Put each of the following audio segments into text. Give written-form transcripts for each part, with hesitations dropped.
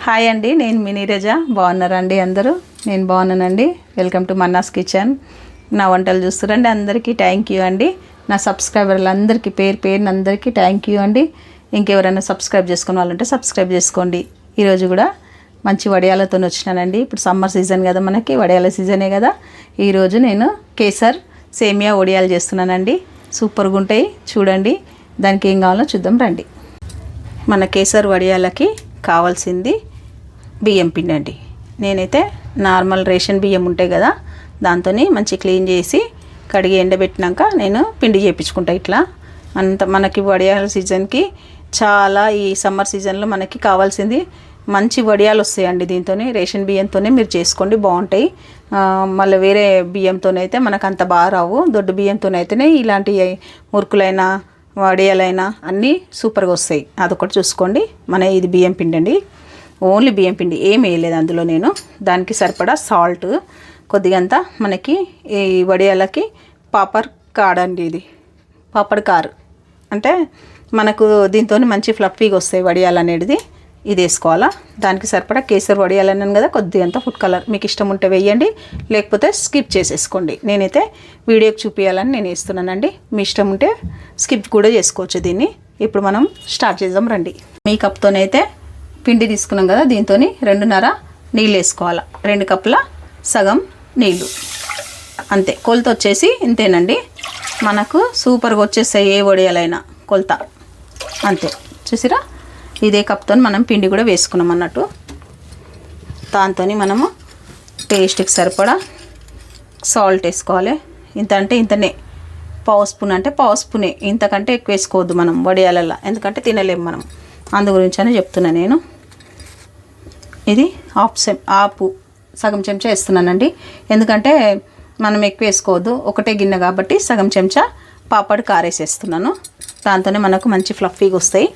Hi అండి, నేను మీ నీరజ. బాగున్నారండి అందరూ? నేను బాగున్నానండి. Welcome to Manna's kitchen. నా వంటలు చూస్తారండి అందరికీ థ్యాంక్ యూ అండి. నా సబ్స్క్రైబర్లందరికీ పేరున అందరికీ థ్యాంక్ యూ అండి. ఇంకెవరైనా సబ్స్క్రైబ్ చేసుకున్న వాళ్ళంటే సబ్స్క్రైబ్ చేసుకోండి. ఈరోజు కూడా మంచి వడియాలతో వచ్చినానండి. ఇప్పుడు సమ్మర్ సీజన్ కదా, మనకి వడియాల సీజనే కదా. ఈరోజు నేను కేసర్ సేమియా వడియాలు చేస్తున్నానండి. సూపర్గా ఉంటాయి, చూడండి. దానికి ఏం కావాలో చూద్దాం రండి. మన కేసర్ వడియాలకి కావాల్సింది బియ్యం పిండి అండి. నేనైతే నార్మల్ రేషన్ బియ్యం ఉంటాయి కదా, దాంతో మంచి క్లీన్ చేసి కడిగి ఎండబెట్టినాక నేను పిండి చేయించుకుంటా. ఇట్లా అంత మనకి వడియాల సీజన్కి చాలా, ఈ సమ్మర్ సీజన్లో మనకి కావాల్సింది మంచి వడియాలు వస్తాయండి. దీంతో రేషన్ బియ్యంతోనే మీరు చేసుకోండి, బాగుంటాయి. మళ్ళీ వేరే బియ్యంతోనైతే మనకు అంత బాగా రావు. దొడ్డు బియ్యంతోనైతేనే ఇలాంటి మురుకులైనా వడియాలైనా అన్నీ సూపర్గా వస్తాయి. అదొకటి చూసుకోండి. ఇది బియ్యం పిండి అండి, ఓన్లీ బియ్యం పిండి, ఏం వేయలేదు అందులో నేను. దానికి సరిపడా సాల్ట్ కొద్దిగంత, మనకి ఈ వడియాలకి పాపడ్ కాడండి. ఇది పాపడ్ కారు అంటే మనకు దీంతో మంచి ఫ్లఫీగా వస్తాయి వడియాలు అనేది. ఇది వేసుకోవాలా. దానికి సరిపడా కేసర్ వడియాలు అన్నాను కదా, కొద్దిగంత ఫుడ్ కలర్ మీకు ఇష్టం ఉంటే వేయండి, లేకపోతే స్కిప్ చేసేసుకోండి. నేనైతే వీడియోకి చూపించాలని నేను వేస్తున్నానండి. మీ ఇష్టం ఉంటే స్కిప్ కూడా చేసుకోవచ్చు దీన్ని. ఇప్పుడు మనం స్టార్ట్ చేద్దాం రండి. మీ కప్తోనైతే పిండి తీసుకున్నాం కదా, దీంతో 2.5 నీళ్ళు వేసుకోవాలా. 2 కప్పుల సగం నీళ్ళు, అంతే. కొలత వచ్చేసి ఇంతేనండి. మనకు సూపర్గా వచ్చేస్తాయి ఏ వడియాలైనా, కొలత అంతే. చూసిరా, ఇదే కప్తో మనం పిండి కూడా వేసుకున్నాం అన్నట్టు. దాంతో మనము టేస్ట్కి సరిపడా సాల్ట్ వేసుకోవాలి. ఇంత అంటే ఇంతనే, పావు స్పూన్ అంటే పావు స్పూనే, ఇంతకంటే ఎక్కువ వేసుకోవద్దు మనం వడియాలల్లో, ఎందుకంటే తినలేము మనం. అందు గురించి అని చెప్తున్నా నేను. ఇది హాఫ్ సగం చెంచా వేస్తున్నానండి, ఎందుకంటే మనం ఎక్కువ వేసుకోవద్దు, ఒకటే గిన్నె కాబట్టి సగం చెంచా పాపడ్ కారేసేస్తున్నాను. దాంతోనే మనకు మంచి ఫ్లఫీగా వస్తాయి,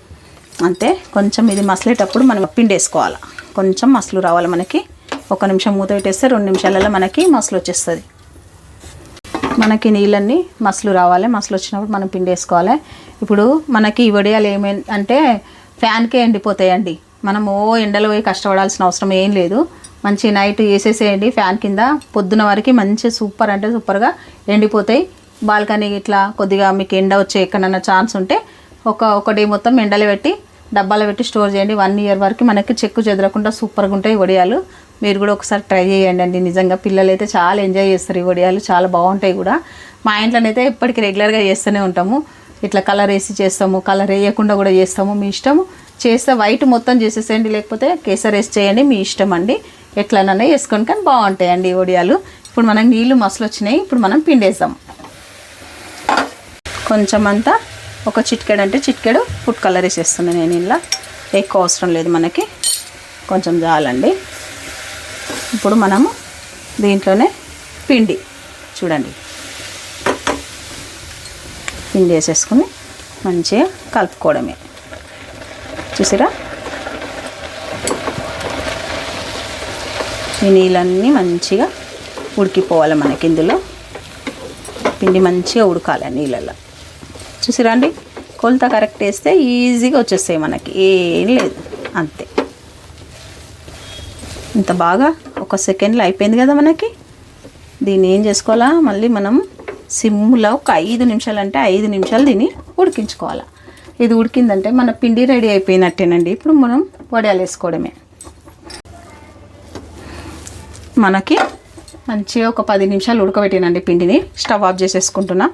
అంతే. కొంచెం ఇది మసలేటప్పుడు మనం పిండి వేసుకోవాలి, కొంచెం మసలు రావాలి మనకి. 1 నిమిషం మూత పెట్టేస్తే 2 నిమిషాలలో మనకి మసలు వచ్చేస్తుంది. మనకి నీళ్ళన్నీ మసలు రావాలి, మసలు వచ్చినప్పుడు మనం పిండి వేసుకోవాలి. ఇప్పుడు మనకి ఈ వడియాలు ఏమంటే ఫ్యాన్కే ఎండిపోతాయండి. మనం ఎండలో పోయి కష్టపడాల్సిన అవసరం ఏం లేదు. మంచి నైట్ వేసేసేయండి ఫ్యాన్ కింద, పొద్దున వరకు మంచి సూపర్ అంటే సూపర్గా ఎండిపోతాయి. బాల్కనీ ఇట్లా కొద్దిగా మీకు ఎండ వచ్చే ఎక్కడన్నా ఛాన్స్ ఉంటే ఒక డే మొత్తం ఎండలో పెట్టి డబ్బాలో పెట్టి స్టోర్ చేయండి. 1 ఇయర్ వరకు మనకి చెక్కు చెదరకుండా సూపర్గా ఉంటాయి వడియాలు. మీరు కూడా ఒకసారి ట్రై చేయండి అండి. నిజంగా పిల్లలు అయితే చాలా ఎంజాయ్ చేస్తారు ఈ వడియాలు, చాలా బాగుంటాయి కూడా. మా ఇంట్లోనైతే ఎప్పటికీ రెగ్యులర్గా చేస్తూనే ఉంటాము. ఇట్లా కలర్ వేసి చేస్తాము, కలర్ వేయకుండా కూడా చేస్తాము, మీ ఇష్టము. చేస్తే వైట్ మొత్తం చేసేసేయండి, లేకపోతే కేసర్ వేసి చేయండి, మీ ఇష్టం అండి. ఎట్లనన్నా వేసుకోండి, కానీ బాగుంటాయండి ఈ వడియాలు. ఇప్పుడు మనకు నీళ్ళు మసలు వచ్చినాయి. ఇప్పుడు మనం పిండేస్తాం. కొంచెం అంతా, ఒక చిటికెడు అంటే చిటికెడు ఫుడ్ కలర్ వేసేస్తున్నాను నేను. ఇలా ఎక్కువ అవసరం లేదు మనకి, కొంచెం చాలండి. ఇప్పుడు మనము దీంట్లోనే పిండి చూడండి, పిండి వేసేసుకుని మంచిగా కలుపుకోవడమే. చూసిరా, ఈ నీళ్ళన్నీ మంచిగా ఉడికిపోవాలి మనకి. ఇందులో పిండి మంచిగా ఉడకాలి నీళ్ళల్లో. చూసిరా అండి, కొలత కరెక్ట్ వేస్తే ఈజీగా వచ్చేస్తాయి మనకి, ఏం లేదు, అంతే. ఇంత బాగా 1 సెకండ్లో అయిపోయింది కదా మనకి. దీన్ని ఏం చేసుకోవాలా, మళ్ళీ మనం సిమ్లో ఒక 5 నిమిషాలు అంటే 5 నిమిషాలు దీన్ని ఉడికించుకోవాలా. ఇది ఉడికిందంటే మన పిండి రెడీ అయిపోయినట్టేనండి. ఇప్పుడు మనం వడియాలు వేసుకోవడమే. మనకి మంచిగా ఒక 10 నిమిషాలు ఉడకబెట్టినండి పిండిని. స్టవ్ ఆఫ్ చేసేసుకుంటున్నా.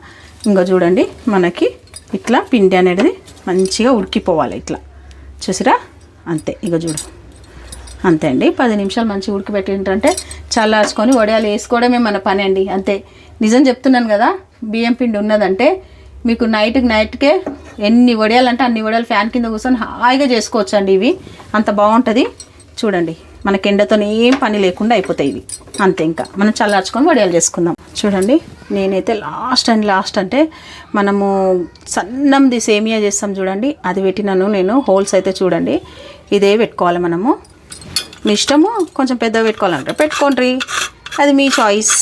ఇంకా చూడండి, మనకి ఇట్లా పిండి అనేది మంచిగా ఉడికిపోవాలి ఇట్లా. చూసిరా, అంతే. ఇక చూడు, అంతే అండి. 10 నిమిషాలు మంచిగా ఉడకబెట్టింటే చల్లార్చుకొని వడియాలు వేసుకోవడమే మన పని అండి, అంతే. నిజం చెప్తున్నాను కదా, బియ్యం పిండి ఉన్నదంటే మీకు నైట్కే ఎన్ని వడియాలు అంటే అన్ని వడియాలు ఫ్యాన్ కింద కూర్చొని హాయిగా చేసుకోవచ్చు అండి. ఇవి అంత బాగుంటుంది. చూడండి, మనకి ఎండతో ఏం పని లేకుండా అయిపోతాయి ఇవి, అంతే. ఇంకా మనం చల్లార్చుకొని వడియాలు చేసుకుందాం. చూడండి, నేనైతే లాస్ట్ అంటే మనము సన్నంది సేమియా చేస్తాం చూడండి, అది పెట్టినాను నేను. హోల్స్ అయితే చూడండి, ఇదే పెట్టుకోవాలి మనము. మీ ఇష్టము, కొంచెం పెద్దగా పెట్టుకోవాలంటే పెట్టుకోండి, అది మీ చాయిస్.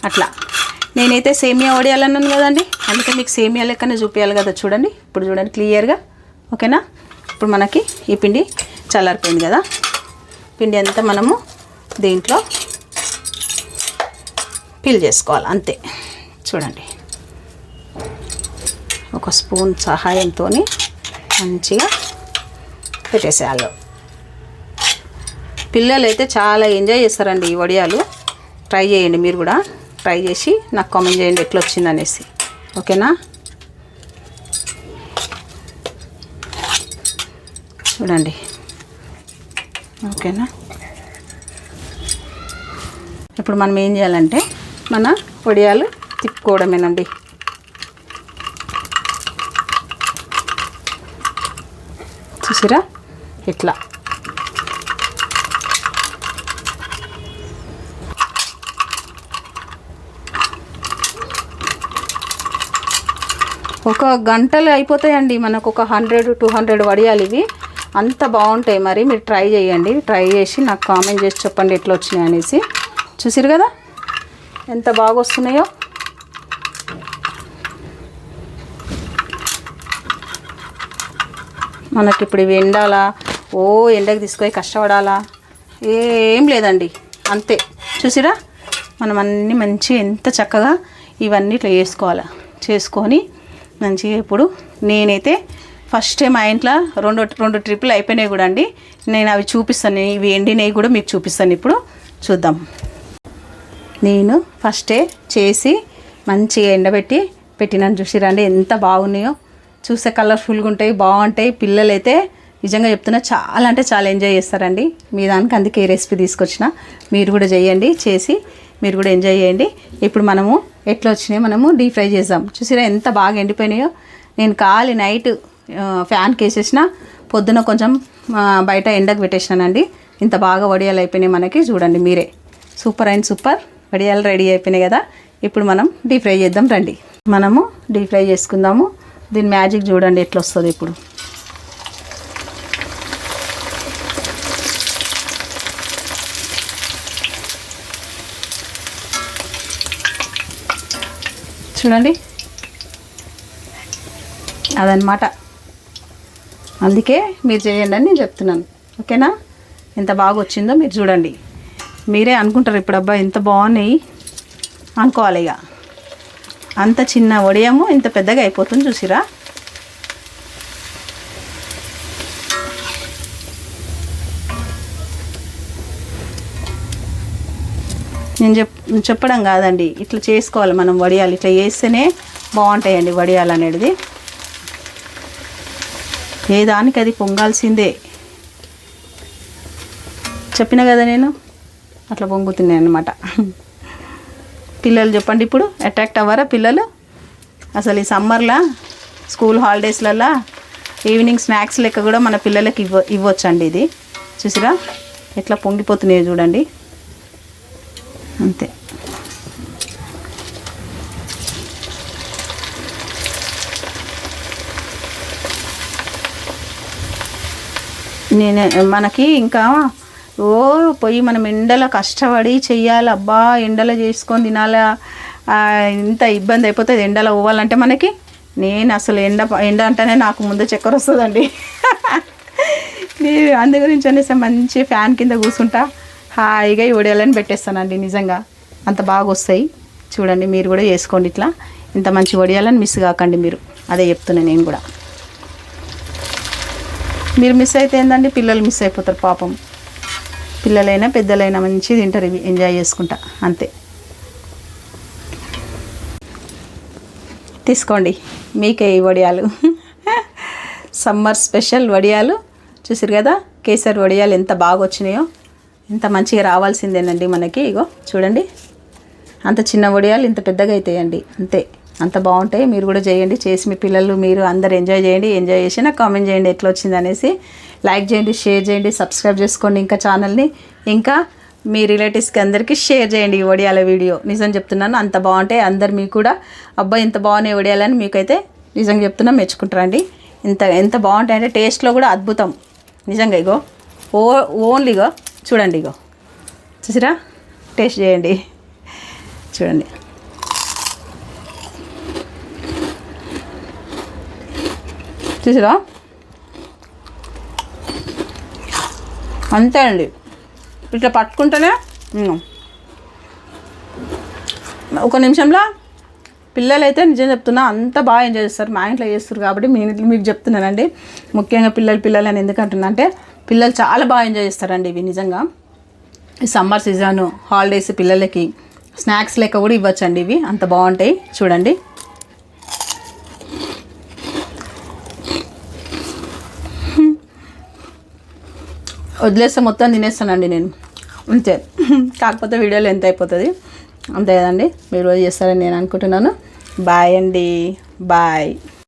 అట్లా నేనైతే సేమియా వడియాలన్నాను కదండి, అందుకే మీకు సేమియా లెక్కనే చూపించాలి కదా. చూడండి, ఇప్పుడు చూడండి క్లియర్గా, ఓకేనా. ఇప్పుడు మనకి ఈ పిండి చల్లారిపోయింది కదా. పిండి అంతా మనము దీంట్లో ఫిల్ చేసుకోవాలి అంతే. చూడండి, ఒక స్పూన్ సహాయంతో మంచిగా పెట్టేసేయాలి. పిల్లలు అయితే చాలా ఎంజాయ్ చేస్తారండి ఈ వడియాలు. ట్రై చేయండి, మీరు కూడా ట్రై చేసి నాకు కామెంట్ చేయండి ఎట్లా వచ్చిందనేసి. ఓకేనా? చూడండి, ఓకేనా? ఇప్పుడు మనం ఏం చేయాలంటే మన వడియాలు తిప్పుకోవడమేనండి. చూసిరా ఇట్లా. ఒక గంటలు అయిపోతాయండి మనకు, ఒక 100-200 వడియాలు ఇవి. అంత బాగుంటాయి. మరి మీరు ట్రై చేయండి. ట్రై చేసి నాకు కామెంట్ చేసి చెప్పండి ఎట్లా వచ్చినాయి అనేసి. చూసిరు కదా ఎంత బాగా వస్తున్నాయో. మనకి ఇప్పుడు ఇవి ఎండాలా, ఎండకు తీసుకొని కష్టపడాలా, ఏం లేదండి. అంతే. చూసిరా మనం అన్నీ మంచి ఎంత చక్కగా ఇవన్నీ ఇట్లా చేసుకొని మంచిగా. ఇప్పుడు నేనైతే ఫస్ట్ టైం మా ఇంట్లో రెండు ట్రిప్పులు అయిపోయినాయి కూడా అండి. నేను అవి చూపిస్తాను, ఇవి ఎండినవి కూడా మీకు చూపిస్తాను. ఇప్పుడు చూద్దాం. నేను ఫస్టే చేసి మంచిగా ఎండబెట్టి పెట్టినాను. చూసిరండి ఎంత బాగున్నాయో. చూస్తే కలర్ఫుల్గా ఉంటాయి, బాగుంటాయి. పిల్లలు అయితే నిజంగా చెప్తున్నా చాలా అంటే చాలా ఎంజాయ్ చేస్తారండి మీ దానికి. అందుకే ఈ రెసిపీ తీసుకొచ్చిన. మీరు కూడా చేయండి, చేసి మీరు కూడా ఎంజాయ్ చేయండి. ఇప్పుడు మనము ఎట్లా వచ్చినాయో మనము డీప్ ఫ్రై చేద్దాం. చూసిరా ఎంత బాగా ఎండిపోయినాయో. నేను నైట్ ఫ్యాన్కి వేసేసిన, పొద్దున కొంచెం బయట ఎండకు పెట్టేసినానండి. ఇంత బాగా వడియాలు అయిపోయినాయి మనకి. చూడండి మీరే. సూపర్ అండ్ సూపర్ వడియాలు రెడీ అయిపోయినాయి కదా. ఇప్పుడు మనం డీప్ ఫ్రై చేద్దాం రండి. మనము డీప్ ఫ్రై చేసుకుందాము. దీని మ్యాజిక్ చూడండి ఎట్లా వస్తుంది ఇప్పుడు. చూడండి అదనమాట. అందుకే మీరు చేయండి అని నేను చెప్తున్నాను. ఓకేనా? ఎంత బాగా వచ్చిందో మీరు చూడండి. మీరే అనుకుంటారు ఇప్పుడు, అబ్బా ఎంత బాగున్నాయి అనుకోవాలి. ఇక అంత చిన్న వడియము ఇంత పెద్దగా అయిపోతుంది. చూసిరా నేను చెప్పడం కాదండి, ఇట్లా చేసుకోవాలి మనం వడియాలు. ఇట్లా చేస్తేనే బాగుంటాయండి వడియాలు అనేది. ఏ దానికి అది పొంగాల్సిందే. చెప్పిన కదా నేను, అట్లా పొంగుతున్నాయి అన్నమాట. పిల్లలు చెప్పండి ఇప్పుడు అట్రాక్ట్ అవ్వరా పిల్లలు? అసలు ఈ సమ్మర్లో స్కూల్ హాలిడేస్లలో ఈవినింగ్ స్నాక్స్ లెక్క కూడా మన పిల్లలకి ఇవ్వచ్చండి ఇది. చూసిరా ఎట్లా పొంగిపోతున్నాయో చూడండి. అంతే. మనకి ఇంకా పోయి మనం ఎండలో కష్టపడి చెయ్యాలి. అబ్బా ఎండలో చేసుకొని తినాలా, ఇంత ఇబ్బంది అయిపోతుంది ఎండలో పోవాలంటే మనకి. నేను అసలు ఎండ అంటేనే నాకు ముందు చక్కెర వస్తుందండి. నేను అందు గురించి అనేసి మంచి ఫ్యాన్ కింద కూర్చుంటా, హాయిగా ఈ వడియాలని పెట్టేస్తానండి. నిజంగా అంత బాగా వస్తాయి. చూడండి మీరు కూడా చేసుకోండి ఇట్లా. ఇంత మంచి వడియాలని మిస్ కాకండి మీరు. అదే చెప్తున్నాను నేను కూడా. మీరు మిస్ అయితే ఏందండి, పిల్లలు మిస్ అయిపోతారు పాపం. పిల్లలైనా పెద్దలైనా మంచిగా తింటారు ఇవి, ఎంజాయ్ చేసుకుంటా. అంతే. తీసుకోండి మీకే ఈ వడియాలు. సమ్మర్ స్పెషల్ వడియాలు. చూసారు కదా కేసరి వడియాలు ఎంత బాగా వచ్చినాయో. ఇంత మంచిగా రావాల్సిందేనండి మనకి. ఇగో చూడండి, అంత చిన్న వడియాలు ఇంత పెద్దగా అవుతాయండి. అంతే, అంత బాగుంటాయి. మీరు కూడా చేయండి. చేసి మీ పిల్లలు మీరు అందరు ఎంజాయ్ చేయండి. ఎంజాయ్ చేసి నాకు కామెంట్ చేయండి ఎట్లా వచ్చింది అనేసి. లైక్ చేయండి, షేర్ చేయండి, సబ్స్క్రైబ్ చేసుకోండి ఇంకా ఛానల్ని. ఇంకా మీ రిలేటివ్స్కి అందరికీ షేర్ చేయండి ఈ వడియాల వీడియో. నిజం చెప్తున్నాను, అంత బాగుంటాయి. అందరు మీకు కూడా అబ్బాయి ఇంత బాగున్నాయి వడియాలని మీకైతే నిజంగా చెప్తున్నా మెచ్చుకుంటారండి. ఎంత బాగుంటాయంటే టేస్ట్లో కూడా అద్భుతం నిజంగా. ఇగో ఓన్లీగో చూడండి, ఇగో చూసిరా, టేస్ట్ చేయండి. చూడండి చూసిరా అంతే అండి, ఇట్లా పట్టుకుంటేనే ఒక నిమిషంలో పిల్లలైతే నిజం చెప్తున్నా అంత బాగా ఎంజాయ్ చేస్తారు. మా ఇంట్లో చేస్తారు కాబట్టి మీకు చెప్తున్నానండి. ముఖ్యంగా పిల్లలు అని ఎందుకు అంటున్నా అంటే పిల్లలు చాలా బాగా ఎంజాయ్ చేస్తారండి ఇవి. నిజంగా ఈ సమ్మర్ సీజను హాలిడేస్ పిల్లలకి స్నాక్స్ లెక్క కూడా ఇవ్వచ్చండి ఇవి, అంత బాగుంటాయి. చూడండి వదిలేస్తే మొత్తం తినేస్తానండి నేను అంతే. కాకపోతే వీడియోలో ఎంత అయిపోతుంది అంతే కదండి. మీరు రోజు చేస్తారని నేను అనుకుంటున్నాను. బాయ్ అండి, బాయ్.